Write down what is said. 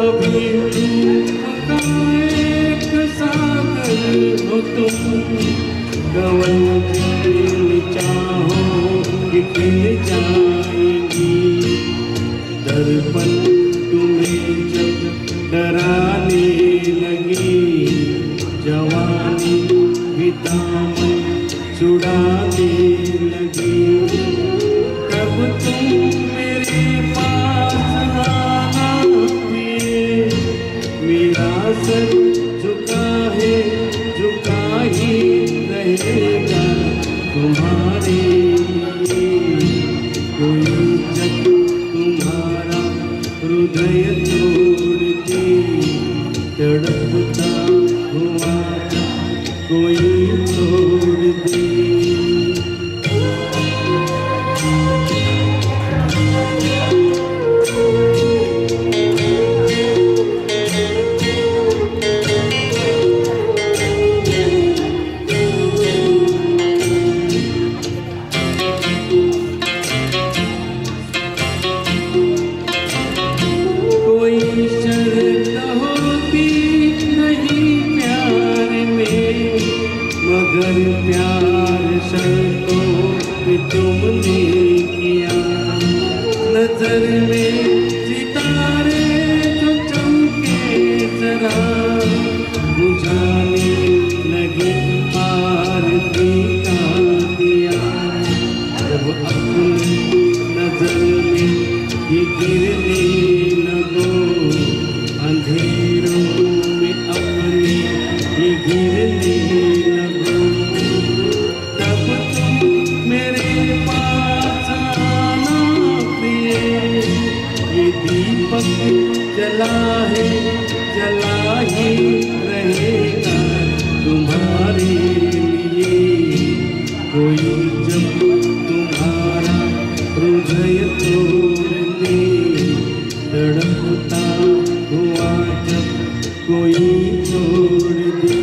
कभी तुम एक सागर हो तुम, कवन झील चाहो कि खिल जाएगी। दर्पण तुम्हें जब डराने लगी, जवानी भी दामन छुड़ाने लगी। कब तुम मेरे पास आना पिए, मेरा सर झुका है, झुका ही रहेगा तुम्हारे लिए। कोई जब तुम्हारा हृदय तोड़ दे, तड़पता हुआ कोई तोड़ दे। कोई शर्त होती नहीं प्यार में, मगर प्यार शर्तों पे तुमने किया। नजर में सितारे जो चमके जरा, बुझाने लगे आरती का दिया। जब अपनी नजर में ये गिरने लगो, अंधेरों में अपने ये गिरने लगो, तब तुम मेरे पास आना प्रिय। ये दीपक जला है, जला ही रहेगा तुम्हारे लिए। कोई जब तुम्हारा हृदय तोड़ दे, तड़पता हुआ जब कोई तोड़ दे।